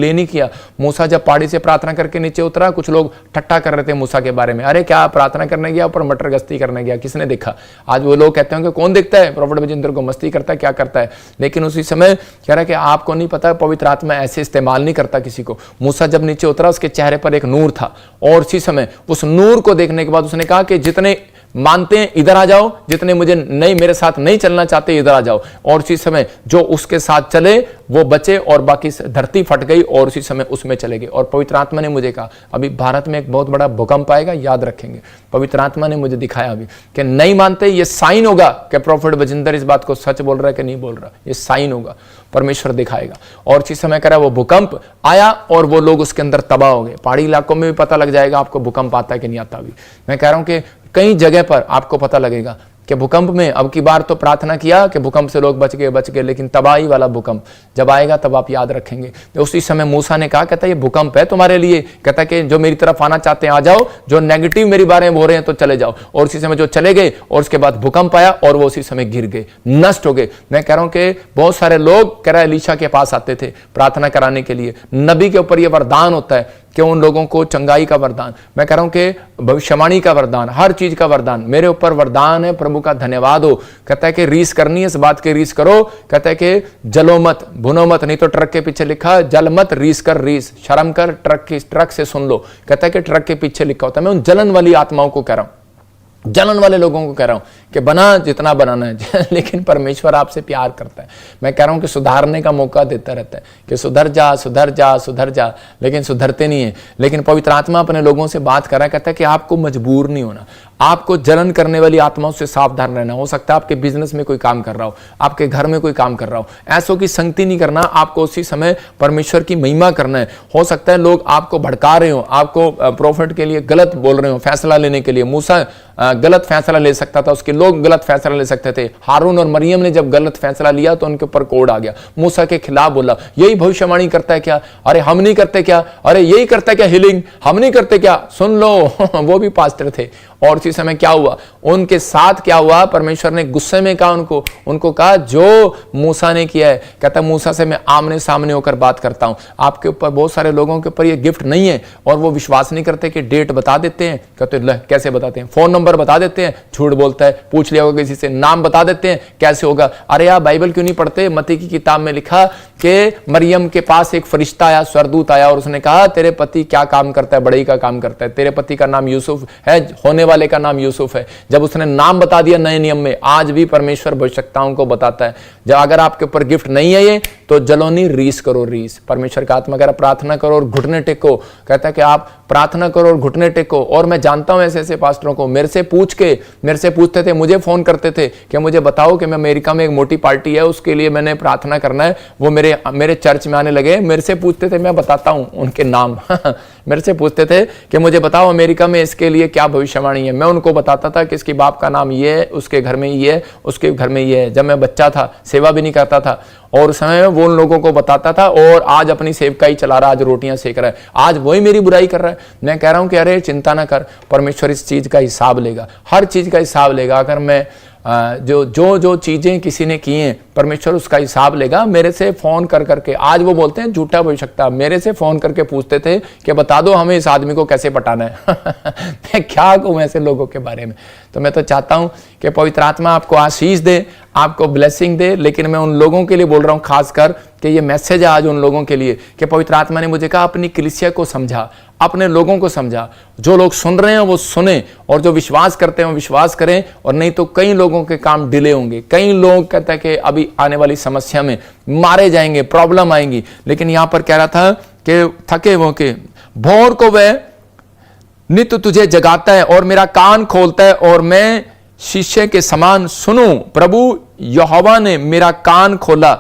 Delay नहीं किया। मूसा जब पहाड़ी से प्रार्थना करके नीचे उतरा, कुछ लोग ठट्टा कर रहे थे मूसा के बारे में, अरे क्या प्रार्थना करने गया ऊपर मटर गश्ती करने गया, किसने देखा। आज वो लोग कहते हैं कि कौन देखता है, प्रॉफिट बजिंदर को मस्ती करता है, क्या करता है। लेकिन उसी समय कह रहा है कि आपको नहीं पता, पवित्र आत्मा ऐसे इस्तेमाल नहीं करता किसी को। मूसा जब नीचे उतरा, उसके चेहरे पर एक नूर था, और उसी समय उस नूर को देखने के बाद उसने कहा कि जितने मानते हैं इधर आ जाओ, जितने मुझे नहीं, मेरे साथ नहीं चलना चाहते इधर आ जाओ। और उसी समय जो उसके साथ चले वो बचे, और बाकी धरती फट गई और उसी समय उसमें चले गए। और पवित्र आत्मा ने मुझे कहा अभी भारत में एक बहुत बड़ा भूकंप आएगा, याद रखेंगे। पवित्र आत्मा ने मुझे दिखाया अभी कि नहीं मानते, ये साइन होगा कि प्रॉफिट बजिंदर इस बात को सच बोल रहा है कि नहीं बोल रहा, ये साइन होगा, परमेश्वर दिखाएगा। और उसी समय करा वो भूकंप आया और वो लोग उसके अंदर तबाह हो गए। पहाड़ी इलाकों में भी पता लग जाएगा आपको भूकंप आता है कि नहीं आता। अभी मैं कह रहा हूं कि कई जगह पर आपको पता लगेगा कि भूकंप में, अब की बार तो प्रार्थना किया कि भूकंप से लोग बच गए, लेकिन तबाही वाला भूकंप जब आएगा तब आप याद रखेंगे। तो उसी समय मूसा ने कहा, कहता ये भूकंप है तुम्हारे लिए, कहता कि जो मेरी तरफ आना चाहते हैं आ जाओ, जो नेगेटिव मेरी बारे में बोल रहे हैं तो चले जाओ। और उसी समय जो चले गए, और उसके बाद भूकंप आया और वो उसी समय गिर गए, नष्ट हो गए। मैं कह रहा हूं कि बहुत सारे लोग कह रहा है एलीशा के पास आते थे प्रार्थना कराने के लिए। नबी के ऊपर यह वरदान होता है कि उन लोगों को चंगाई का वरदान, मैं कह रहा हूं कि भविष्यवाणी का वरदान, हर चीज का वरदान मेरे ऊपर वरदान है। प्रभु का धन्यवाद हो। कहता है कि रीस करनी है, इस बात की रीस करो। कहता है कि जलो मत, भुनो मत, नहीं तो ट्रक के पीछे लिखा जल मत, रीस कर, रीस शर्म कर, ट्रक से सुन लो। कहता है कि ट्रक के पीछे लिखा होता है। मैं उन जलन वाली आत्माओं को कह रहा हूं, जलन वाले लोगों को कह रहा हूं कि बना जितना बनाना है लेकिन परमेश्वर आपसे प्यार करता है। मैं कह रहा हूं कि सुधारने का मौका देता रहता है कि सुधर जा, सुधर जा, सुधर जा, लेकिन सुधरते नहीं है। लेकिन पवित्र आत्मा अपने लोगों से बात कर रहा है, कहता है कि आपको मजबूर नहीं होना, आपको जलन करने वाली आत्माओं से सावधान रहना। हो सकता है आपके बिजनेस में कोई काम कर रहा हो, आपके घर में कोई काम कर रहा हो, ऐसों की संगति नहीं करना, आपको उसी समय परमेश्वर की महिमा करना है। हो सकता है लोग आपको भड़का रहे हो, आपको प्रॉफिट के लिए गलत बोल रहे हो, फैसला लेने के लिए। मूसा गलत फैसला ले सकता था, उसके लोग गलत फैसला ले सकते थे। हारून और मरियम ने जब गलत फैसला लिया तो उनके ऊपर कोड आ गया, मूसा के खिलाफ बोला, यही भविष्यवाणी करता है क्या, अरे हम नहीं करते क्या, अरे यही करता है क्या हीलिंग, हम नहीं करते क्या, सुन लो वो भी पास्टर थे। और उसी समय क्या हुआ, उनके साथ क्या हुआ, परमेश्वर ने गुस्से में कहा उनको कहा जो मूसा ने किया है, कहता मूसा से मैं आमने सामने होकर बात करता हूं। आपके ऊपर बहुत सारे लोगों के ऊपर ये गिफ्ट नहीं है और वो विश्वास नहीं करते कि डेट बता देते हैं, कहते कैसे बताते हैं, फोन नंबर बता देते हैं, झूठ बोलता है, पूछ लिया होगा किसी से, नाम बता देते हैं, कैसे होगा। अरे यार बाइबल क्यों नहीं पढ़ते। मत्ती की किताब में लिखा कि मरियम के पास एक फरिश्ता आया, स्वर्गदूत आया और उसने कहा तेरे पति क्या काम करता है, बड़ई का काम करता है, तेरे पति का नाम यूसुफ है, होने वाले का नाम यूसुफ है। जब उसने नाम बता दिया नए नियम में, आज भी परमेश्वर भविष्यवक्ताओं को बताता है जब अगर आपके ऊपर गिफ्ट नहीं है ये तो जलोनी रीस करो, रीस। परमेश्वर का आत्मा कह रहा प्रार्थना करो और घुटने टेको, कहता है कि आप प्रार्थना करो और घुटने टेको। और मैं जानता हूं ऐसे ऐसे पास्टरों को, मेरे से पूछते थे, मुझे फोन करते थे कि मुझे बताओ कि मैं अमेरिका में एक मोटी पार्टी है उसके लिए मैंने प्रार्थना करना है। वो मेरे चर्च में आने लगे, मेरे से पूछते थे, मैं बताता हूं उनके नाम मेरे से पूछते थे कि मुझे बताओ अमेरिका में इसके लिए क्या भविष्यवाणी है। मैं उनको बताता था कि इसके बाप का नाम ये है, उसके घर में ये है, उसके घर में ये है। जब मैं बच्चा था, सेवा भी नहीं करता था, और उस समय वो उन लोगों को बताता था, और आज अपनी सेवकाई चला रहा, आज रोटियां सेक रहा है, आज वही मेरी बुराई कर रहा है। मैं कह रहा हूं कि अरे चिंता ना कर, परमेश्वर इस चीज का हिसाब लेगा, हर चीज का हिसाब लेगा। अगर मैं जो चीजें किसी ने की हैं परमेश्वर उसका हिसाब लेगा। मेरे से फोन कर करके, आज वो बोलते हैं झूठा भविष्यवक्ता, मेरे से फोन करके पूछते थे कि बता दो हमें इस आदमी को कैसे पटाना है मैं क्या कहूं ऐसे लोगों के बारे में। तो मैं तो चाहता हूं कि पवित्र आत्मा आपको आशीष दे, आपको ब्लेसिंग दे। लेकिन मैं उन लोगों के लिए बोल रहा हूं खासकर कि ये मैसेज है आज उन लोगों के लिए कि पवित्र आत्मा ने मुझे कहा अपनी कलीसिया को समझा, अपने लोगों को समझा। जो लोग सुन रहे हैं वो सुने, और जो विश्वास करते हैं वो विश्वास करें, और नहीं तो कई लोगों के काम डिले होंगे। कई लोग कहते हैं कि अभी आने वाली समस्या में मारे जाएंगे, प्रॉब्लम आएंगी। लेकिन यहां पर कह रहा था कि थके वो के भोर को वह नित्य तुझे जगाता है और मेरा कान खोलता है और मैं शीशे के समान सुनूं। प्रभु यहोवा ने मेरा कान खोला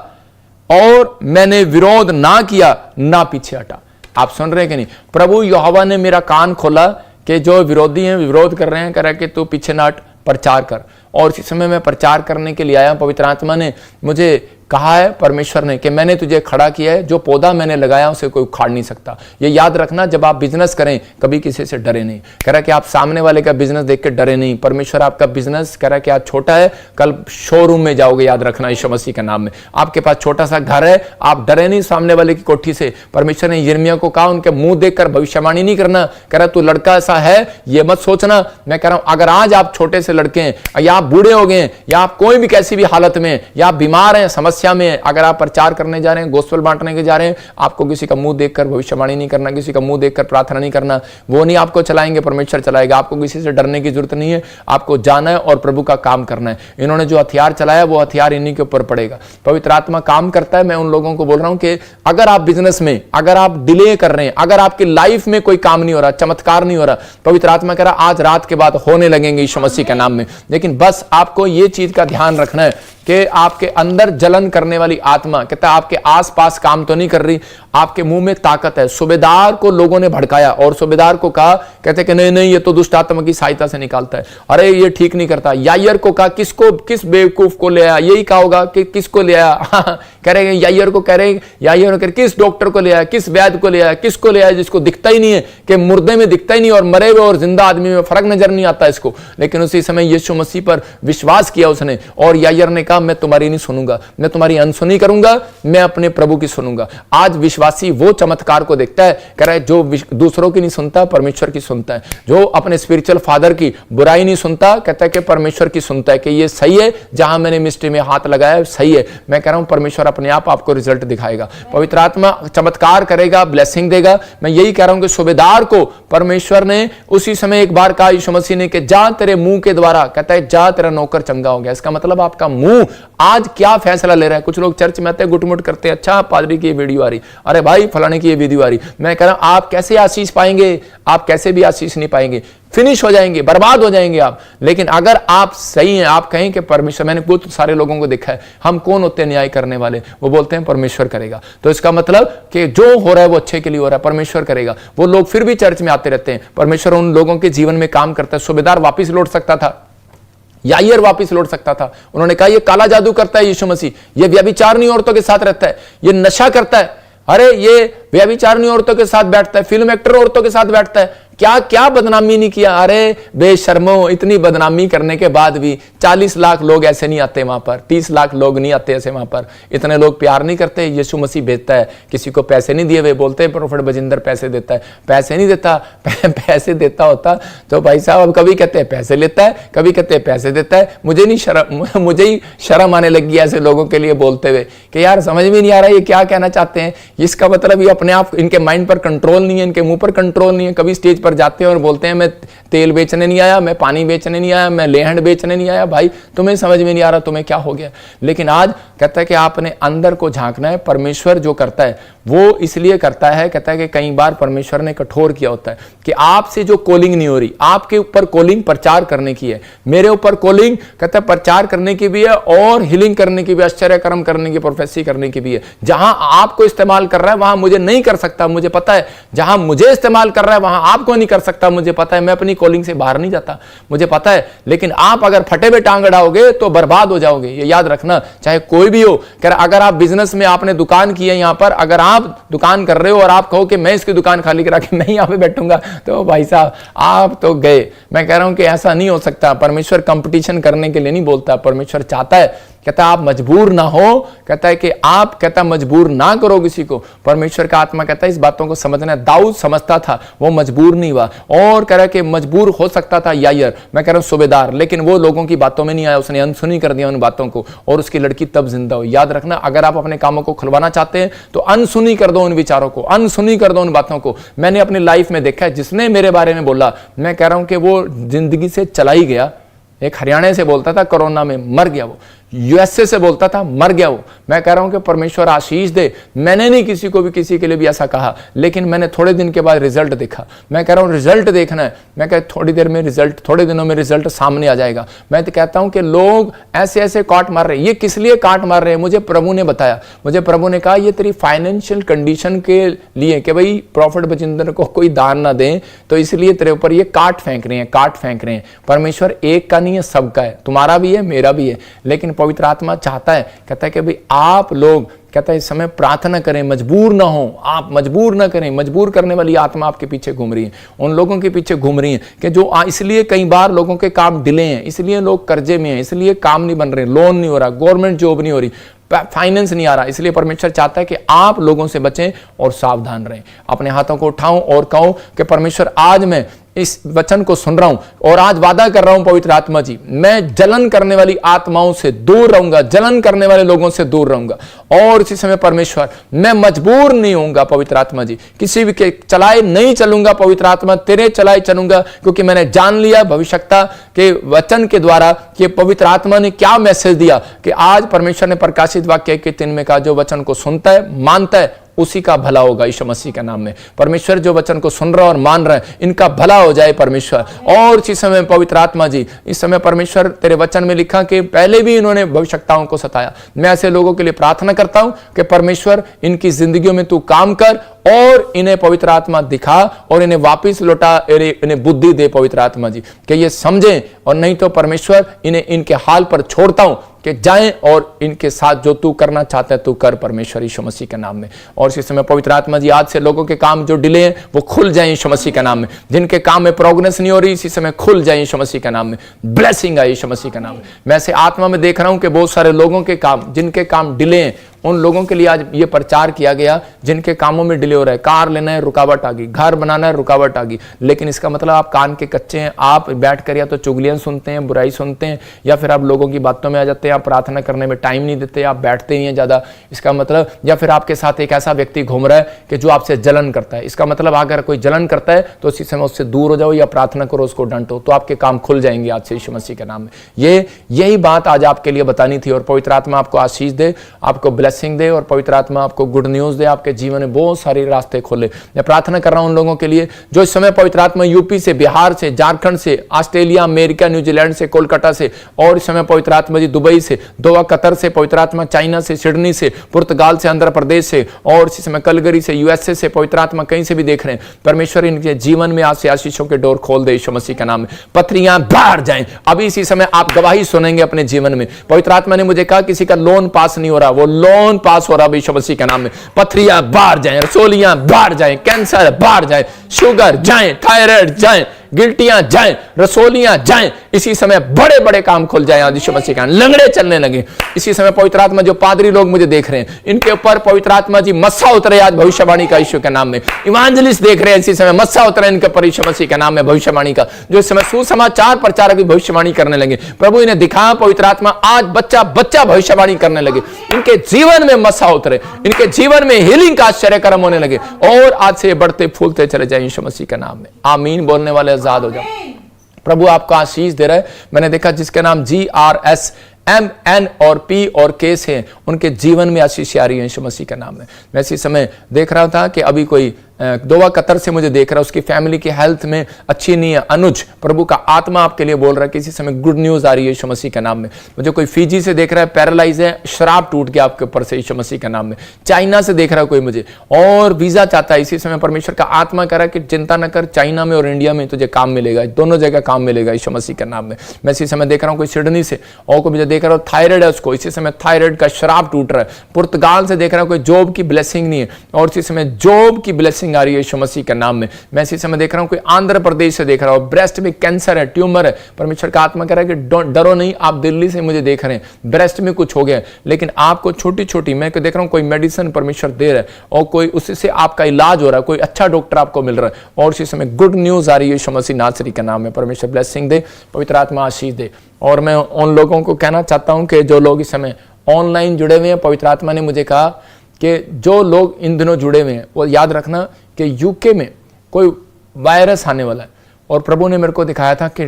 और मैंने विरोध ना किया, ना पीछे हटा। आप सुन रहे हैं कि नहीं? प्रभु यहोवा ने मेरा कान खोला कि जो विरोधी हैं विरोध कर रहे हैं, कह रहा है कि तू पीछे ना हट, प्रचार कर। और इसी समय मैं प्रचार करने के लिए आया। पवित्र आत्मा ने मुझे कहा है परमेश्वर ने कि मैंने तुझे खड़ा किया है, जो पौधा मैंने लगाया उसे कोई उखाड़ नहीं सकता। ये याद रखना, जब आप बिजनेस करें कभी किसी से डरे नहीं। कह रहा कि आप सामने वाले का बिजनेस देख के डरे नहीं। परमेश्वर आपका बिजनेस कह रहा कि आज छोटा है, कल शोरूम में जाओगे, याद रखना यीशु मसीह के नाम में। आपके पास छोटा सा घर है, आप डरे नहीं सामने वाले की कोठी से। परमेश्वर ने यिर्मयाह को कहा उनके मुंह देखकर भविष्यवाणी नहीं करना। कह रहा तू लड़का ऐसा है ये मत सोचना। मैं कह रहा हूं अगर आज आप छोटे से लड़के हैं या आप बूढ़े हो गए या आप कोई भी कैसी भी हालत में या आप बीमार हैं, समस्या में, अगर आप प्रचार करने जा रहे हैं, गोस्पेल बांटने के जा रहे हैं, आपको किसी का मुंह देखकर भविष्यवाणी नहीं करना, किसी का मुंह देखकर प्रार्थना नहीं करना। वो नहीं आपको चलाएंगे, परमेश्वर चलाएगा। आपको किसी से डरने की जरूरत नहीं है, आपको जाना है और प्रभु का काम करना है। इन्होंने जो हथियार चलाया वो हथियार इन्हीं के ऊपर पड़ेगा। पवित्र आत्मा काम करता है। मैं उन लोगों को बोल रहा हूं कि अगर आप बिजनेस में अगर आप डिले कर रहे हैं, अगर आपकी लाइफ में कोई काम नहीं हो रहा, चमत्कार नहीं हो रहा, पवित्र आत्मा कह रहा आज रात के बाद होने लगेंगे यीशु मसीह के नाम में। लेकिन बस आपको ये चीज का ध्यान रखना है कि आपके अंदर जलन करने वाली आत्मा कहता है आपके आसपास काम तो नहीं कर रही, आपके मुंह में ताकत है। सूबेदार को लोगों ने भड़काया और सूबेदार को कहा, कहते कि नहीं नहीं ये तो दुष्ट आत्मा की सहायता से निकालता है, अरे ये ठीक नहीं करता। यायर को कहा किसको, किस बेवकूफ को ले आया, यही कहा होगा कि किसको ले आया कह रहे यायर को, कह रहे यायर किस डॉक्टर को ले आया, किस वैद्य को ले आया, किसको ले आया जिसको दिखता ही नहीं है, कि मुर्दे में दिखता ही नहीं और मरे हुए और जिंदा आदमी में फर्क नजर नहीं आता इसको। लेकिन उसी समय यीशु मसीह पर विश्वास किया उसने और यायर ने कहा मैं तुम्हारी नहीं सुनूंगा, मैं तुम्हारी अनसुनी करूंगा, मैं अपने प्रभु की सुनूंगा। आज विश्वासी वो चमत्कार को देखता है, कह रहा है जो दूसरों की नहीं सुनता परमेश्वर की सुनता है, जो अपने स्पिरिचुअल फादर की बुराई नहीं सुनता, कहता है कि परमेश्वर की सुनता है कि ये सही है, जहां मैंने मिस्ट्री में हाथ लगाया सही है। मैं कह रहा हूं परमेश्वर अपने आप आपको रिजल्ट दिखाएगा, पवित्र आत्मा चमत्कार करेगा, ब्लेसिंग देगा। मैं यही कह रहा हूं कि सूबेदार को परमेश्वर ने उसी समय एक बार कहा यीशु मसीह ने कि जा तेरे मुंह के द्वारा, कहता है जा तेरा नौकर चंगा हो गया। इसका मतलब आपका मुंह आज क्या फैसला ले रहा है। कुछ लोग चर्च में आते हैं गुटमुट करते हैं, अच्छा पादरी की ये वीडियो आ रही, अरे भाई फलाने की ये वीडियो आ रही। मैं कह रहा हूं आप कैसे आशीष पाएंगे, आप कैसे भी आशीष नहीं पाएंगे, फिनिश हो जाएंगे, बर्बाद हो जाएंगे आप। लेकिन अगर आप सही हैं, आप कहें कि परमेश्वर, मैंने बहुत सारे लोगों को देखा है, हम कौन होते हैं न्याय करने वाले, वो बोलते हैं परमेश्वर करेगा। तो इसका मतलब कि जो हो रहा है वो अच्छे के लिए हो रहा है, परमेश्वर करेगा। वो लोग फिर भी चर्च में आते रहते हैं, परमेश्वर उन लोगों के जीवन में काम करता है। सूबेदार वापिस लौट सकता था, यायर वापिस लौट सकता था। उन्होंने कहा ये काला जादू करता है यीशु मसीह, ये व्यभिचारिणी औरतों के साथ रहता है, ये नशा करता है, अरे ये व्यभिचारिणी औरतों के साथ बैठता है, फिल्म एक्टर औरतों के साथ बैठता है, क्या क्या बदनामी नहीं किया। अरे बेशर्मो, इतनी बदनामी करने के बाद भी 40 लाख लोग ऐसे नहीं आते वहां पर, 30 लाख लोग नहीं आते ऐसे वहां पर। इतने लोग प्यार नहीं करते। यीशु मसीह भेजता है, किसी को पैसे नहीं दिए हुए, बोलते हैं प्रोफेट बजिंदर पैसे देता है, पैसे नहीं देता। पैसे देता होता तो भाई साहब अब कभी कहते हैं पैसे लेता है, कभी कहते हैं पैसे देता है। मुझे ही शर्म आने लगी ऐसे लोगों के लिए बोलते हुए कि यार समझ में नहीं आ रहा ये क्या कहना चाहते हैं। इसका मतलब ये अपने आप, इनके माइंड पर कंट्रोल नहीं है, इनके मुंह पर कंट्रोल नहीं है। कभी स्टेज पर जाते हैं और बोलते हैं मैं तेल बेचने नहीं आया, मैं पानी बेचने नहीं आया, मैं लेहंड बेचने नहीं आया। भाई तुम्हें समझ में नहीं आ रहा तुम्हें क्या हो गया। लेकिन आज कहता है कि आपने अंदर को झांकना है। परमेश्वर जो करता है वो इसलिए करता है, कहता है कि कई बार परमेश्वर ने कठोर किया होता है कि आपसे जो कॉलिंग नहीं हो रही, आपके ऊपर कॉलिंग प्रचार करने की है, मेरे ऊपर कॉलिंग कहता है प्रचार करने की भी है और हीलिंग करने की भी, आश्चर्य कर्म करने की, प्रोफेसी करने की भी है। जहां आपको इस्तेमाल कर रहा है वहां मुझे नहीं कर सकता, मुझे पता है। जहां मुझे इस्तेमाल कर रहा है वहां आपको नहीं कर सकता, मुझे पता है। मैं अपनी कॉलिंग से बाहर नहीं जाता, मुझे पता है। लेकिन आप अगर फटे में टांग अड़ाओगे तो बर्बाद हो जाओगे, ये याद रखना, चाहे कोई भी हो। अगर आप बिजनेस में आपने दुकान की है, यहां पर अगर आप दुकान कर रहे हो और आप कहो कि मैं इसकी दुकान खाली करा के मैं यहां पे बैठूंगा, तो भाई साहब आप तो गए। मैं कह रहा हूं कि ऐसा नहीं हो सकता। परमेश्वर कंपटीशन करने के लिए नहीं बोलता, परमेश्वर चाहता है, कहता आप मजबूर ना हो, कहता है कि आप, कहता मजबूर ना करो किसी को। परमेश्वर का आत्मा कहता है इस बातों को समझना। दाऊद समझता था, वो मजबूर नहीं हुआ। और कह रहा है कि मजबूर हो सकता था यायर, मैं कह रहा हूं सूबेदार, लेकिन वो लोगों की बातों में नहीं आया, उसने अनसुनी कर दिया उन बातों को और उसकी लड़की तब जिंदा हुई। याद रखना, अगर आप अपने कामों को खुलवाना चाहते हैं तो अनसुनी कर दो उन विचारों को, अनसुनी कर दो उन बातों को। मैंने अपनी लाइफ में देखा है, जिसने मेरे बारे में बोला, मैं कह रहा हूं कि वो जिंदगी से चला ही गया। एक हरियाणा से बोलता था, कोरोना में मर गया वो। यूएसए से बोलता था, मर गया वो। मैं कह रहा हूं कि परमेश्वर आशीष दे। मैंने नहीं किसी को भी, किसी के लिए भी ऐसा कहा, लेकिन मैंने थोड़े दिन के बाद रिजल्ट देखा। मैं कह रहा हूं रिजल्ट देखना है। मैं कह थोड़ी देर में रिजल्ट, थोड़े दिनों में रिजल्ट सामने आ जाएगा। मैं तो कहता हूं कि लोग ऐसे ऐसे काट मार रहे हैं। ये किस लिए काट मार रहे हैं, मुझे प्रभु ने बताया। मुझे प्रभु ने कहा ये तेरी फाइनेंशियल कंडीशन के लिए, कि भाई प्रॉफिट बजिंदर को कोई दान ना दें, तो इसलिए तेरे ऊपर ये काट फेंक रहे हैं, काट फेंक रहे हैं। परमेश्वर एक का नहीं है, सबका है, तुम्हारा भी है, मेरा भी है। लेकिन पवित्र आत्मा चाहता है, कहता है कि भाई आप लोग, कहता है इस समय प्रार्थना करें, मजबूर ना हो, आप मजबूर ना करें। मजबूर करने वाली आत्मा आपके पीछे घूम रही है, उन लोगों के पीछे घूम रही है कि जो इसलिए कई बार लोगों के काम डिले हैं, इसलिए लोग कर्जे में हैं, इसलिए काम नहीं बन रहे, लोन नहीं हो रहा, गवर्नमेंट जॉब नहीं हो रही, फाइनेंस नहीं आ रहा। इसलिए परमेश्वर चाहता है कि आप लोगों से बचें और सावधान रहें। अपने हाथों को उठाऊं और कहूं कि परमेश्वर आज मैं इस वचन को सुन रहा हूं और आज वादा कर रहा हूं पवित्र आत्मा जी, मैं जलन करने वाली आत्माओं से दूर रहूंगा, जलन करने वाले लोगों से दूर रहूंगा। और इसी समय परमेश्वर मैं मजबूर नहीं होऊंगा पवित्र आत्मा जी, किसी भी के चलाए नहीं चलूंगा पवित्र आत्मा, तेरे चलाए चलूंगा, क्योंकि मैंने जान लिया भविष्यता के वचन के द्वारा कि पवित्र आत्मा ने क्या मैसेज दिया कि आज परमेश्वर ने प्रकाशित वाक्य के 3 में कहा, जो वचन को सुनता है मानता है उसी का भला होगा यीशु मसीह के नाम में। परमेश्वर जो वचन को सुन रहा और मान रहा है, इनका भला हो जाए परमेश्वर। और इसी समय पवित्र आत्मा जी, इस समय परमेश्वर तेरे वचन में लिखा कि पहले भी इन्होंने भविष्यताओं को सताया। मैं ऐसे लोगों के लिए प्रार्थना करता हूं कि परमेश्वर इनकी जिंदगियों में तू काम कर और इन्हें पवित्र आत्मा दिखा और इन्हें वापस लौटा, इन्हें बुद्धि दे पवित्र आत्मा जी कि ये समझें, और नहीं तो परमेश्वर इन्हें इनके हाल पर छोड़ता हूं कि जाएं और इनके साथ जो तू करना चाहता है तू कर परमेश्वर यीशु मसीह के नाम में। और इसी समय पवित्र आत्मा जी, आज से लोगों के काम जो डिले हैं वो खुल जाए यीशु मसीह के नाम में, जिनके काम में प्रोग्रेस नहीं हो रही इसी समय खुल जाए यीशु मसीह के नाम में, ब्लेसिंग आए यीशु मसीह के नाम में। मैं ऐसे आत्मा में देख रहा हूं कि बहुत सारे लोगों के काम, जिनके काम डिले हैं, उन लोगों के लिए आज ये प्रचार किया गया जिनके कामों में डिले हो रहा है। कार लेना है, रुकावट आ गई, घर बनाना है, रुकावट आ गई। लेकिन इसका मतलब आप कान के कच्चे हैं, आप बैठ कर या तो चुगलियां सुनते हैं, बुराई सुनते हैं, या फिर आप लोगों की बातों में आ जाते हैं, आप प्रार्थना करने में टाइम नहीं देते, आप बैठते नहीं हैं ज्यादा। इसका मतलब, या फिर आपके साथ एक ऐसा व्यक्ति घूम रहा है कि जो आपसे जलन करता है। इसका मतलब अगर कोई जलन करता है तो उसी समय उससे दूर हो जाओ या प्रार्थना करो, उसको डांटो, तो आपके काम खुल जाएंगे आज से यीशु मसीह के नाम में। यही बात आज आपके लिए बतानी थी। और पवित्र आत्मा आपको आशीष दे, आपको ब्लेसिंग दे, और पवित्र आत्मा आपको गुड न्यूज दे, आपके जीवन में बहुत सारे रास्ते खोले। मैं प्रार्थना कर रहा हूं उन लोगों के लिए जो इस समय पवित्र आत्मा यूपी से, बिहार से, झारखंड से, ऑस्ट्रेलिया, अमेरिका, न्यूजीलैंड से, कोलकाता से, और इस समय पवित्र आत्मा जी दुबई से, दोहा, कतर से, पवित्र आत्मा चाइना से, सिडनी से, पुर्तगाल से, आंध्र प्रदेश से, और इसी समय कलगरी से, यूएसए से, पवित्र आत्मा कहीं से भी देख रहे हैं, परमेश्वर इनके जीवन में आज से आशीषों के डोर खोल दे यीशु मसीह का नाम में। पथरियां बाहर जाएं। अभी इसी समय आप गवाही सुनेंगे अपने जीवन में। पवित्र आत्मा ने मुझे कहा किसी का लोन पास नहीं हो रहा, वो लोन पास हो रहा यीशु मसीह के नाम में। पथरियां बाहर जाएं, रसोलियां बाहर जाएं, कैंसर बाहर जाएं, शुगर जाएं, थायराइड जाएं, गिल्टियां जाएं, रसोलियां जाएं। इसी समय बड़े बड़े काम खुल जाएं आज यीशु मसीह का, लंगड़े चलने लगे। इसी समय पवित्र आत्मा, जो पादरी लोग मुझे देख रहे हैं, इनके ऊपर पवित्र आत्मा जी मस्सा उतरे आज भविष्यवाणी का यीशु के नाम में। इवांजलिस्ट देख रहे हैं, इसी समय मस्सा उतरे इनके ऊपर यीशु मसीह के नाम में भविष्यवाणी का, जो इस समय सुसमाचार प्रचारक भी भविष्यवाणी करने लगे। प्रभु इन्हें दिखा पवित्र आत्मा, आज बच्चा बच्चा भविष्यवाणी करने लगे, इनके जीवन में मस्सा उतरे, इनके जीवन में हीलिंग का आश्चर्य कर्म होने लगे, और आज से बढ़ते फूलते चले जाए यीशु मसीह के नाम में। आमीन बोलने वाले आजाद हो जाओ। प्रभु आपको आशीष दे रहा है। मैंने देखा जिसके नाम GRS MN और P और K से, उनके जीवन में आशीष आ रही है यीशु मसीह के नाम में। मैं इसी समय देख रहा था कि अभी कोई दोहा, कतर से मुझे देख रहा है, उसकी फैमिली की हेल्थ में अच्छी नहीं है। अनुज, प्रभु का आत्मा आपके लिए बोल रहा है कि इसी समय गुड न्यूज आ रही है यीशु मसीह के नाम में। मुझे कोई फिजी से देख रहा है, पैरालाइज है, शराब टूट गया आपके ऊपर से यीशु मसीह के नाम में। चाइना से देख रहा है कोई मुझे, और वीजा चाहता है। इसी समय परमेश्वर का आत्मा कह रहा है कि चिंता न कर, चाइना में और इंडिया में तुझे काम मिलेगा, दोनों जगह काम मिलेगा यीशु मसीह के नाम में। मैं इसी समय देख रहा हूँ कोई सिडनी से, और कोई मुझे देख रहा हूँ थायराइड है उसको, इसी समय थायराइड का शराब टूट रहा है। पुर्तगाल से देख रहा हूँ कोई जॉब की ब्लेसिंग नहीं है, और इसी समय जॉब की ब्लेसिंग आ रही है यीशु मसीह के नाम में। मैं इसी समय देख रहा हूं कोई आंध्र प्रदेश से देख रहा हूं, ब्रेस्ट में कैंसर है, ट्यूमर है। परमेश्वर का आत्मा कह रहा है कि डरो नहीं, आप दिल्ली से मुझे देख रहे हैं, ब्रेस्ट में कुछ हो गया, लेकिन आपको छोटी छोटी, मैं देख रहा हूं कोई मेडिसिन परमेश्वर दे रहा है, और कोई उससे आपका इलाज हो रहा है, कोई अच्छा डॉक्टर आपको मिल रहा है, और इसी समय गुड न्यूज आ रही है यीशु मसीह नासरी के नाम में। परमेश्वर ब्लेसिंग दे, पवित्र आत्मा आशीष दे। और मैं उन लोगों को कहना चाहता हूं कि जो लोग इस समय ऑनलाइन जुड़े हुए हैं, पवित्र आत्मा ने मुझे कहा कि जो लोग इन दिनों जुड़े हुए हैं वो याद रखना कि यूके में कोई वायरस आने वाला है, और प्रभु ने मेरे को दिखाया था कि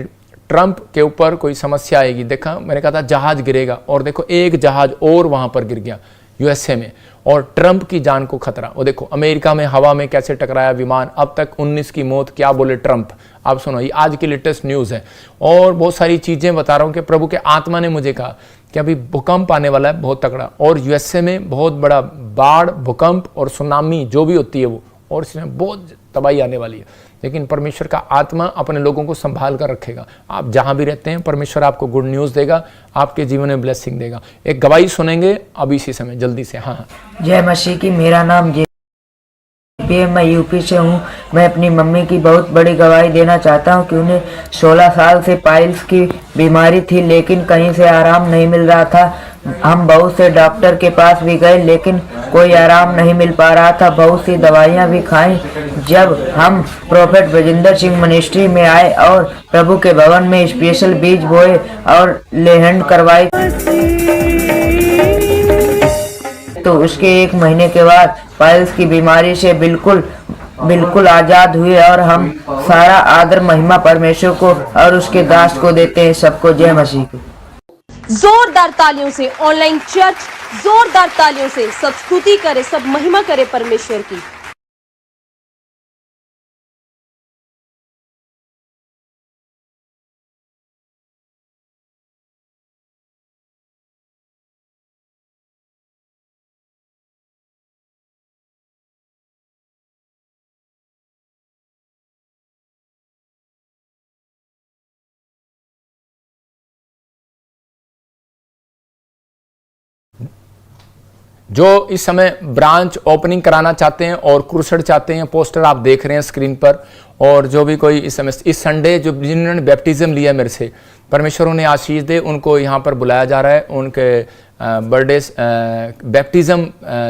ट्रंप के ऊपर कोई समस्या आएगी। देखा, मैंने कहा था जहाज गिरेगा, और देखो एक जहाज और वहां पर गिर गया यूएसए में, और ट्रंप की जान को खतरा। वो देखो अमेरिका में हवा में कैसे टकराया विमान, अब तक 19 की मौत, क्या बोले ट्रंप। आप सुनो, ये आज की लेटेस्ट न्यूज़ है। और बहुत सारी चीज़ें बता रहा हूँ कि प्रभु के आत्मा ने मुझे कहा कि अभी भूकंप आने वाला है बहुत तगड़ा, और यूएसए में बहुत बड़ा बाढ़, भूकंप और सुनामी जो भी होती है वो, और इसमें बहुत तबाही आने वाली है, लेकिन परमेश्वर का आत्मा अपने लोगों को संभाल कर रखेगा। आप जहां भी रहते हैं परमेश्वर आपको गुड न्यूज़ देगा, आपके जीवन में ब्लेसिंग देगा। एक गवाही सुनेंगे अब इसी समय जल्दी से। हाँ, जय मसीह की। मेरा नाम मैं यूपी से हूँ। मैं अपनी मम्मी की बहुत बड़ी गवाही देना चाहता हूँ कि उन्हें 16 साल से पाइल्स की बीमारी थी, लेकिन कहीं से आराम नहीं मिल रहा था। हम बहुत से डॉक्टर के पास भी गए, लेकिन कोई आराम नहीं मिल पा रहा था। बहुत सी दवाइयाँ भी खाई। जब हम प्रोफेट ब्रजेंद्र सिंह मिनिस्ट्री में आए और प्रभु के भवन में स्पेशल बीज बोए और लेहंड करवाई, तो उसके 1 महीने के बाद पाइल्स की बीमारी से बिल्कुल आजाद हुए। और हम सारा आदर महिमा परमेश्वर को और उसके दास को देते हैं। सबको जय मसीह की। जोरदार तालियों से ऑनलाइन चर्च, जोरदार तालियों से सब स्तुति करे, सब महिमा करे परमेश्वर की। जो इस समय ब्रांच ओपनिंग कराना चाहते हैं और क्रूसेड चाहते हैं, पोस्टर आप देख रहे हैं स्क्रीन पर। और जो भी कोई इस समय इस संडे जो जिन्होंने बैप्टिज्म लिया मेरे से, परमेश्वर उन्हें आशीष दे, उनको यहाँ पर बुलाया जा रहा है। उनके बर्थडे बैप्टिज्म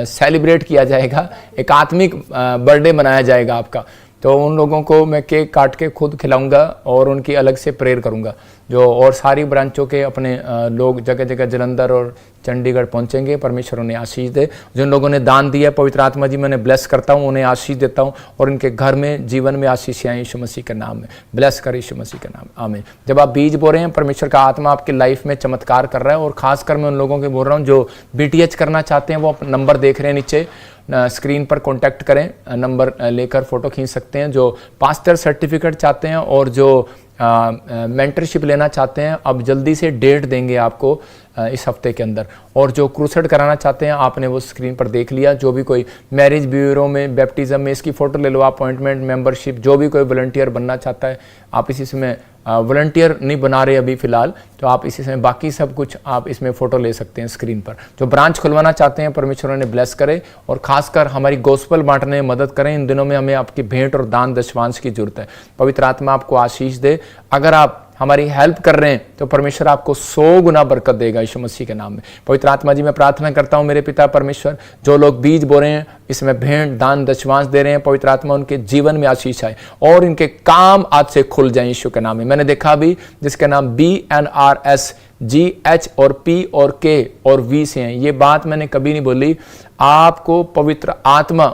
सेलिब्रेट किया जाएगा, एक आत्मिक बर्थडे मनाया जाएगा आपका। तो उन लोगों को मैं केक काट के खुद खिलाऊंगा और उनकी अलग से प्रेयर करूंगा। जो और सारी ब्रांचों के अपने लोग जगह जगह जलंधर और चंडीगढ़ पहुंचेंगे। परमेश्वर उन्हें आशीष दे। जिन लोगों ने दान दिया, पवित्र आत्मा जी मैंने ब्लेस करता हूं, उन्हें आशीष देता हूं और इनके घर में जीवन में आशीष आए यीशु मसीह के नाम में। ब्लेस कर यीशु मसीह के नाम, आमीन। जब आप बीज बो रहे हैं, परमेश्वर का आत्मा आपकी लाइफ में चमत्कार कर रहा है। और खासकर मैं उन लोगों के बोल रहा हूँ जो BTH करना चाहते हैं, वो नंबर देख रहे हैं नीचे स्क्रीन पर, कांटेक्ट करें, नंबर लेकर फोटो खींच सकते हैं। जो पास्टर सर्टिफिकेट चाहते हैं और जो मेंटरशिप लेना चाहते हैं, अब जल्दी से डेट देंगे आपको इस हफ्ते के अंदर। और जो क्रूसेड कराना चाहते हैं, आपने वो स्क्रीन पर देख लिया। जो भी कोई मैरिज ब्यूरो में, बैप्टिज्म में, इसकी फ़ोटो ले लो, अपॉइंटमेंट, मेंबरशिप, जो भी कोई वॉलंटियर बनना चाहता है, आप इसी समय वॉलंटियर नहीं बना रहे अभी फ़िलहाल, तो आप इसी समय बाकी सब कुछ आप इसमें फ़ोटो ले सकते हैं स्क्रीन पर। जो ब्रांच खुलवाना चाहते हैं, परमेश्वर उन्हें ब्लेस करे और खासकर हमारी गोस्पल बांटने में मदद करें। इन दिनों में हमें आपकी भेंट और दान दशवांश की जरूरत है। पवित्र आत्मा आपको आशीष दे। अगर आप हमारी हेल्प कर रहे हैं तो परमेश्वर आपको 100 गुना बरकत देगा यीशु मसीह के नाम में। पवित्र आत्मा जी, मैं प्रार्थना करता हूं मेरे पिता परमेश्वर, जो लोग बीज बो रहे हैं, इसमें भेंट दान दशवांश दे रहे हैं, पवित्र आत्मा उनके जीवन में आशीष आए और इनके काम आज से खुल जाए यीशु के नाम में। मैंने देखा अभी जिसका नाम BNRS GH और P और K और V से हैं, ये बात मैंने कभी नहीं बोली। आपको पवित्र आत्मा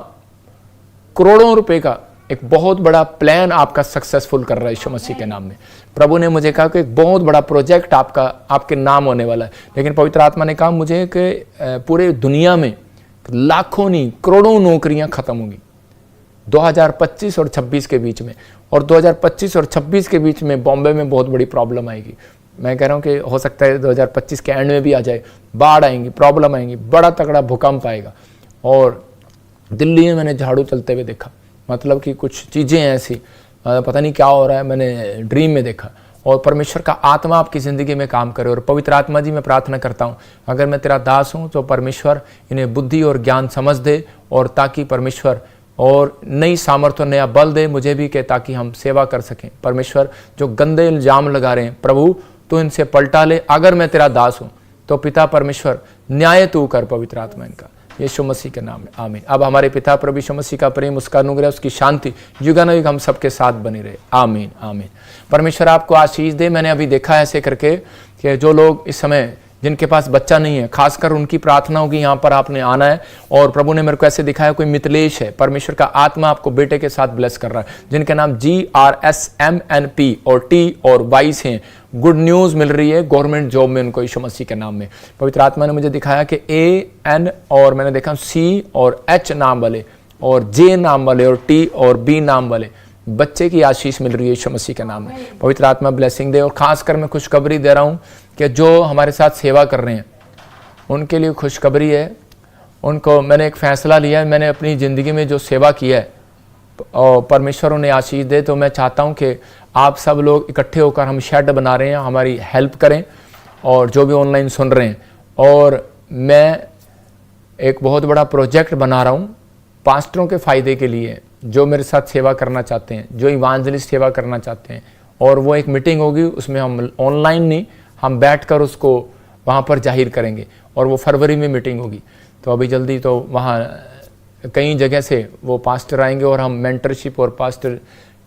करोड़ों रुपए का एक बहुत बड़ा प्लान आपका सक्सेसफुल कर रहा है यीशु मसीह के नाम में। प्रभु ने मुझे कहा कि एक बहुत बड़ा प्रोजेक्ट आपके नाम होने वाला है। लेकिन पवित्र आत्मा ने कहा मुझे कि पूरे दुनिया में लाखों नहीं करोड़ों नौकरियां खत्म होंगी 2025 और 26 के बीच में। और 2025 और 26 के बीच में बॉम्बे में बहुत बड़ी प्रॉब्लम आएगी। मैं कह रहा हूँ कि हो सकता है 2025 के एंड में भी आ जाए, बाढ़ आएंगी, प्रॉब्लम आएंगी, बड़ा तगड़ा भूकंप आएगा। और दिल्ली में मैंने झाड़ू चलते हुए देखा, मतलब कि कुछ चीज़ें ऐसी पता नहीं क्या हो रहा है, मैंने ड्रीम में देखा। और परमेश्वर का आत्मा आपकी ज़िंदगी में काम करे। और पवित्र आत्मा जी, मैं प्रार्थना करता हूँ अगर मैं तेरा दास हूँ तो परमेश्वर इन्हें बुद्धि और ज्ञान समझ दे, और ताकि परमेश्वर और नई सामर्थ्य, नया बल दे मुझे भी, के ताकि हम सेवा कर सकें। परमेश्वर जो गंदे इल्ज़ाम लगा रहे हैं, प्रभु तो इनसे पलटा ले। अगर मैं तेरा दास हूँ तो पिता परमेश्वर न्याय तू कर, पवित्र आत्मा इनका, यीशु मसीह के नाम में, आमीन। अब हमारे पिता प्रभु यीशु मसीह का प्रेम, उसका अनुग्रह, उसकी शांति युगानुयुग हम सबके साथ बनी रहे, आमीन आमीन। परमेश्वर आपको आशीष दे। मैंने अभी देखा ऐसे करके कि जो लोग इस समय जिनके पास बच्चा नहीं है, खासकर उनकी प्रार्थना होगी यहाँ पर आपने आना है। और प्रभु ने मेरे को ऐसे दिखाया कोई मितलेश है, परमेश्वर का आत्मा आपको बेटे के साथ ब्लेस कर रहा है, जिनके नाम GRSMNP और T और Y हैं। गुड न्यूज़ मिल रही है गवर्नमेंट जॉब में उनको यीशु मसीह के नाम में। पवित्र आत्मा ने मुझे दिखाया कि AN और मैंने देखा C और H नाम वाले और J नाम वाले और T और B नाम वाले बच्चे की आशीष मिल रही है यीशु मसीह के नाम में। पवित्र आत्मा ब्लेसिंग दे। और खासकर मैं खुशखबरी दे रहा हूँ कि जो हमारे साथ सेवा कर रहे हैं उनके लिए खुशखबरी है। उनको मैंने एक फ़ैसला लिया है, मैंने अपनी ज़िंदगी में जो सेवा की है और परमेश्वर उन्हें आशीष दे। तो मैं चाहता हूं कि आप सब लोग इकट्ठे होकर हम शेड बना रहे हैं, हमारी हेल्प करें, और जो भी ऑनलाइन सुन रहे हैं। और मैं एक बहुत बड़ा प्रोजेक्ट बना रहा हूँ पास्टरों के फ़ायदे के लिए, जो मेरे साथ सेवा करना चाहते हैं, जो इवांजलिस्ट सेवा करना चाहते हैं। और वो एक मीटिंग होगी, उसमें हम ऑनलाइन नहीं, हम बैठकर उसको वहाँ पर जाहिर करेंगे, और वो फरवरी में मीटिंग होगी। तो अभी जल्दी तो वहाँ कई जगह से वो पास्टर आएंगे, और हम मेंटरशिप और पास्टर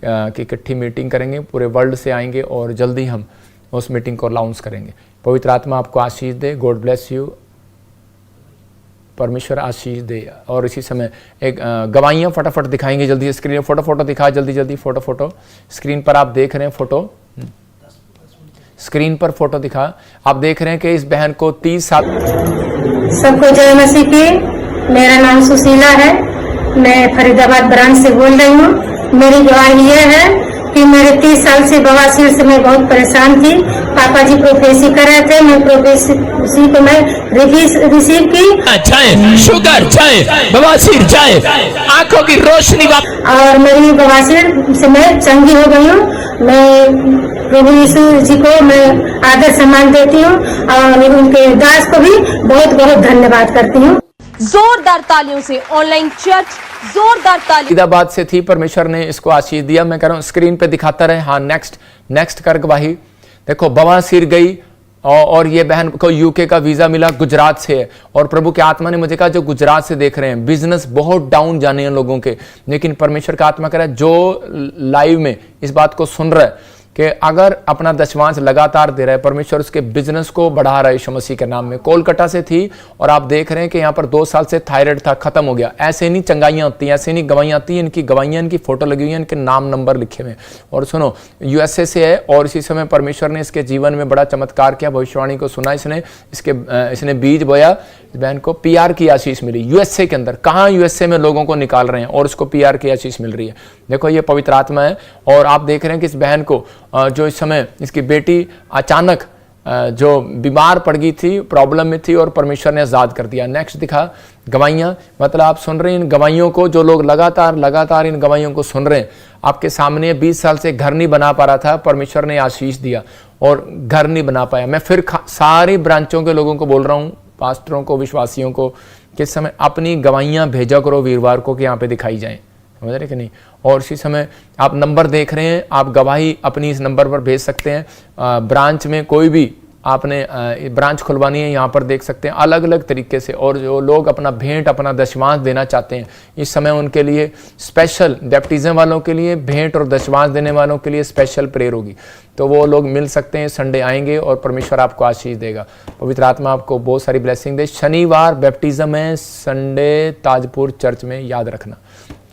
की इकट्ठी मीटिंग करेंगे, पूरे वर्ल्ड से आएंगे, और जल्दी हम उस मीटिंग को अनाउंस करेंगे। पवित्र आत्मा आपको आशीष दे। God bless you. परमेश्वर आशीष दे। और इसी समय एक गवाहियाँ फटाफट दिखाएंगे जल्दी स्क्रीन में। फोटो दिखा जल्दी फोटो स्क्रीन पर आप देख रहे हैं। फोटो स्क्रीन पर फोटो दिखा। आप देख रहे हैं कि इस बहन को 30 साल। सबको जय मसीह की। मेरा नाम सुशीला है, मैं फरीदाबाद ब्रांच से बोल रही हूँ। मेरी गवाही ये है कि मेरे 30 साल से बवासीर से मैं बहुत परेशान थी। पापा जी प्रोफेसी कर रहे थे, मैं प्रोफेसी को मैं रिसीव की। चाहे शुगर, चाहे बवासीर, चाहे आंखों की रोशनी, और मेरी बवासीर से मैं चंगी हो गई हूँ। मैं प्रभु यीशु जी को मैं आदर सम्मान देती हूँ, और उनके दास को भी बहुत बहुत धन्यवाद करती हूँ। जोरदार तालियों से ऑनलाइन चर्च जोरदार तालियों। फरीदाबाद से थी, परमेश्वर ने इसको आशीष दिया। मैं कह रहा हूँ स्क्रीन पे दिखाता रहे। हाँ, नेक्स्ट कर गवाही। देखो बवासीर गई, और ये बहन को यूके का वीजा मिला, गुजरात से है। और प्रभु के आत्मा ने मुझे कहा जो गुजरात से देख रहे हैं, बिजनेस बहुत डाउन जाने हैं लोगों के, लेकिन परमेश्वर का आत्मा कह रहा है जो लाइव में इस बात को सुन रहा है कि अगर अपना दशमांश लगातार दे रहा है, परमेश्वर उसके बिजनेस को बढ़ा रहा है यीशु मसीह के नाम में। कोलकाता से थी, और आप देख रहे हैं कि यहाँ पर 2 साल से थायराइड था, खत्म हो गया। ऐसे नहीं चंगाइयाँ होती हैं, ऐसे नहीं गवाहियाँ आती हैं। इनकी गवाहियाँ, इनकी फोटो लगी हुई है, इनके नाम नंबर लिखे हुए। और सुनो, यूएसए से है, और इसी समय परमेश्वर ने इसके जीवन में बड़ा चमत्कार किया। भविष्यवाणी को सुना इसने बीज बोया। इस बहन को पीआर की आशीष मिली यूएसए के अंदर। कहाँ यूएसए में लोगों को निकाल रहे हैं, और उसको पीआर की आशीष मिल रही है। देखो ये पवित्र आत्मा है। और आप देख रहे हैं कि इस बहन को जो इस समय इसकी बेटी अचानक जो बीमार पड़ गई थी, प्रॉब्लम में थी, और परमेश्वर ने आजाद कर दिया। नेक्स्ट दिखा गवाहियाँ। मतलब आप सुन रहे हैं इन गवाहियों को, जो लोग लगातार इन गवाहियों को सुन रहे हैं। आपके सामने 20 साल से घर नहीं बना पा रहा था, परमेश्वर ने आशीष दिया और घर नहीं बना पाया। मैं फिर सारी ब्रांचों के लोगों को बोल रहा हूँ, पास्टरों को, विश्वासियों को, कि इस समय अपनी गवाहियाँ भेजा करो वीरवार को, कि यहाँ पे दिखाई जाएं। समझ रहे कि नहीं। और इसी समय आप नंबर देख रहे हैं, आप गवाही अपनी इस नंबर पर भेज सकते हैं। ब्रांच में कोई भी आपने ब्रांच खुलवानी है, यहाँ पर देख सकते हैं अलग अलग तरीके से। और जो लोग अपना भेंट, अपना दशमांश देना चाहते हैं, इस समय उनके लिए स्पेशल, बैप्टिज्म वालों के लिए भेंट और दशमांश देने वालों के लिए स्पेशल प्रेयर होगी। तो वो लोग मिल सकते हैं, संडे आएंगे, और परमेश्वर आपको आशीष देगा। पवित्र आत्मा आपको बहुत सारी ब्लेसिंग दे। शनिवार बैप्टिज्म है, संडे ताजपुर चर्च में, याद रखना।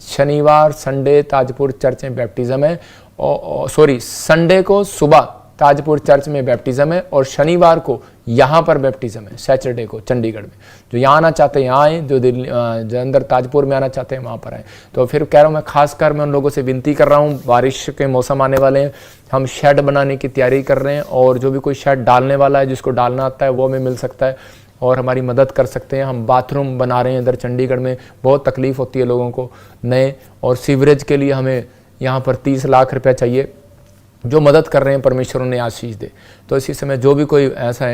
शनिवार संडे ताजपुर चर्च में बैप्टिज्म है, और संडे को सुबह ताजपुर चर्च में बैप्टिज्म है, और शनिवार को यहाँ पर बैप्टिज्म है, सैटरडे को चंडीगढ़ में। जो यहाँ आना चाहते हैं यहाँ आए, जो दिल्ली जो अंदर ताजपुर में आना चाहते हैं वहाँ पर आए। तो फिर कह रहा हूँ, मैं खासकर मैं उन लोगों से विनती कर रहा हूँ, बारिश के मौसम आने वाले हैं, हम शेड बनाने की तैयारी कर रहे हैं, और जो भी कोई शेड डालने वाला है, जिसको डालना आता है वो हमें मिल सकता है और हमारी मदद कर सकते हैं। हम बाथरूम बना रहे हैं इधर चंडीगढ़ में, बहुत तकलीफ होती है लोगों को नए, और सीवरेज के लिए हमें यहाँ पर 30 लाख रुपया चाहिए। जो मदद कर रहे हैं परमेश्वर उन्हें आशीष दे। तो इसी समय जो भी कोई ऐसा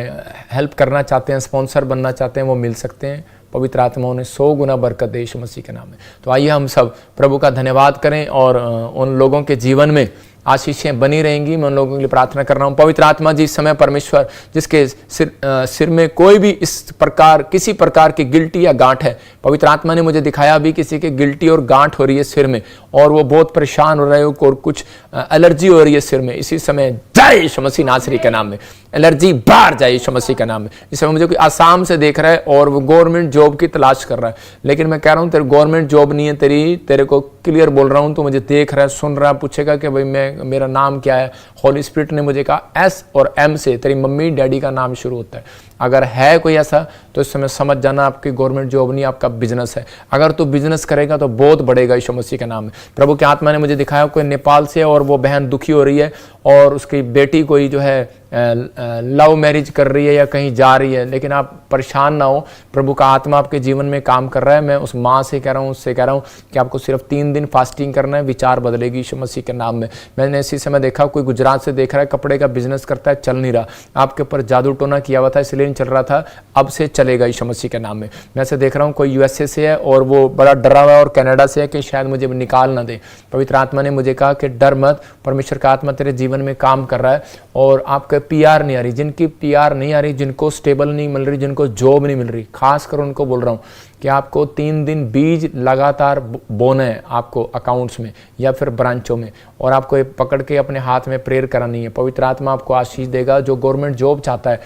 हेल्प करना चाहते हैं, स्पॉन्सर बनना चाहते हैं, वो मिल सकते हैं। पवित्र आत्मा उन्हें 100 गुना बरकत दे यीशु मसीह के नाम में। तो आइए हम सब प्रभु का धन्यवाद करें, और उन लोगों के जीवन में आशीषें बनी रहेंगी। मैं उन लोगों के लिए प्रार्थना कर रहा हूँ। पवित्र आत्मा जी, इस समय परमेश्वर जिसके सिर में कोई भी किसी प्रकार की गिल्टी या गांठ है, पवित्र आत्मा ने मुझे दिखाया भी किसी के गिल्टी और गांठ हो रही है सिर में, और वो बहुत परेशान हो रहे हो, और कुछ एलर्जी हो रही है सिर में। इसी समय जय यीशु मसीह नासरी के नाम में एलर्जी बाहर जाए यीशु मसीह के नाम में। इस समय मुझे कोई आसाम से देख रहा है, और वो गवर्नमेंट जॉब की तलाश कर रहा है, लेकिन मैं कह रहा हूँ तेरे गवर्नमेंट जॉब नहीं है, तेरे को क्लियर बोल रहा हूँ। तो मुझे देख रहा है, सुन रहा है, पूछेगा कि भाई मेरा नाम क्या है। होली स्पिरिट ने मुझे कहा S और M से तेरी मम्मी डैडी का नाम शुरू होता है। अगर है कोई ऐसा, तो इस समय समझ जाना आपकी गवर्नमेंट जॉब नहीं, आपका बिजनेस है। अगर तू बिजनेस करेगा तो बहुत बढ़ेगा यीशु मसीह के नाम में। प्रभु की आत्मा ने मुझे दिखाया कोई नेपाल से, और वो बहन दुखी हो रही है, और उसकी बेटी कोई जो है लव मैरिज कर रही है या कहीं जा रही है, लेकिन आप परेशान ना हो, प्रभु का आत्मा आपके जीवन में काम कर रहा है। मैं उस माँ से कह रहा हूँ, उससे कह रहा हूँ कि आपको सिर्फ 3 दिन फास्टिंग करना है, विचार बदलेगी यीशु मसीह के नाम में। मैंने इसी समय देखा, कोई गुजरात से देख रहा है, कपड़े का बिजनेस करता है, चल नहीं रहा, आपके ऊपर जादू टोना किया हुआ था इसलिए नहीं चल रहा था, अब से चलेगा यीशु मसीह के नाम में। मैं ऐसे देख रहा हूँ कोई यूएसए से है और वो बड़ा डरा हुआ है, और कनाडा से है कि शायद मुझे निकाल ना दे। पवित्र आत्मा ने मुझे कहा कि डर मत, परमेश्वर का आत्मा तेरे जीवन में काम कर रहा है। और आपके पीआर नहीं आ रही, जिनकी पीआर नहीं आ रही, जिनको स्टेबल नहीं मिल रही, जिनको जॉब नहीं मिल रही, खास कर उनको बोल रहा हूँ कि आपको 3 दिन बीज लगातार बोना है आपको अकाउंट्स में या फिर ब्रांचों में, और आपको ये पकड़ के अपने हाथ में प्रेयर करानी है। पवित्र आत्मा आपको आशीष देगा। जो गवर्नमेंट जॉब चाहता है,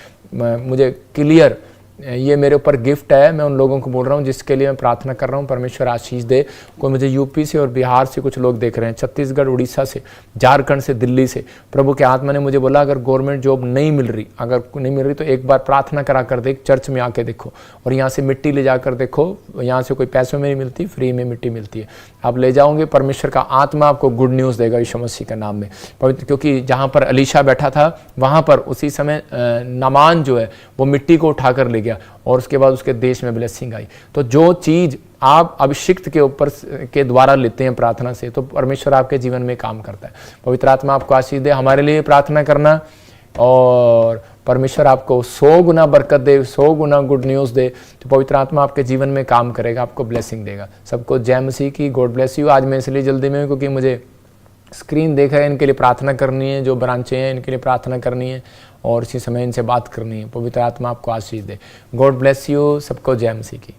मुझे क्लियर, ये मेरे ऊपर गिफ्ट है, मैं उन लोगों को बोल रहा हूँ जिसके लिए मैं प्रार्थना कर रहा हूँ, परमेश्वर आशीष दे। कोई मुझे यूपी से और बिहार से कुछ लोग देख रहे हैं, छत्तीसगढ़, उड़ीसा से, झारखंड से, दिल्ली से। प्रभु के आत्मा ने मुझे बोला अगर गवर्नमेंट जॉब नहीं मिल रही, अगर नहीं मिल रही तो एक बार प्रार्थना करा कर देख, चर्च में आके देखो, और यहाँ से मिट्टी ले जाकर देखो। यहाँ से कोई पैसों में नहीं मिलती, फ्री में मिट्टी मिलती है। आप ले जाओगे, परमेश्वर का आत्मा आपको गुड न्यूज़ देगा यीशु मसीह के नाम में। पवित्र, क्योंकि जहाँ पर अलीशा बैठा था वहाँ पर उसी समय नामान जो है वो मिट्टी को उठा कर ले गया, और उसके बाद उसके देश में ब्लेसिंग आई। तो जो चीज़ आप अभिषिक्त के ऊपर के द्वारा लेते हैं प्रार्थना से, तो परमेश्वर आपके जीवन में काम करता है। पवित्र आत्मा आपको आशीष दे। हमारे लिए प्रार्थना करना, और परमेश्वर आपको 100 गुना बरकत दे, 100 गुना गुड न्यूज़ दे। तो पवित्र आत्मा आपके जीवन में काम करेगा, आपको ब्लेसिंग देगा। सबको जय मसीह की, गॉड ब्लेस यू। आज मैं इसलिए जल्दी में हूँ क्योंकि मुझे स्क्रीन देख रहे हैं, इनके लिए प्रार्थना करनी है, जो ब्रांचें हैं इनके लिए प्रार्थना करनी है, और इसी समय इनसे बात करनी है। पवित्र आत्मा आपको आशीष दे। God bless you. सबको जय मसीह की।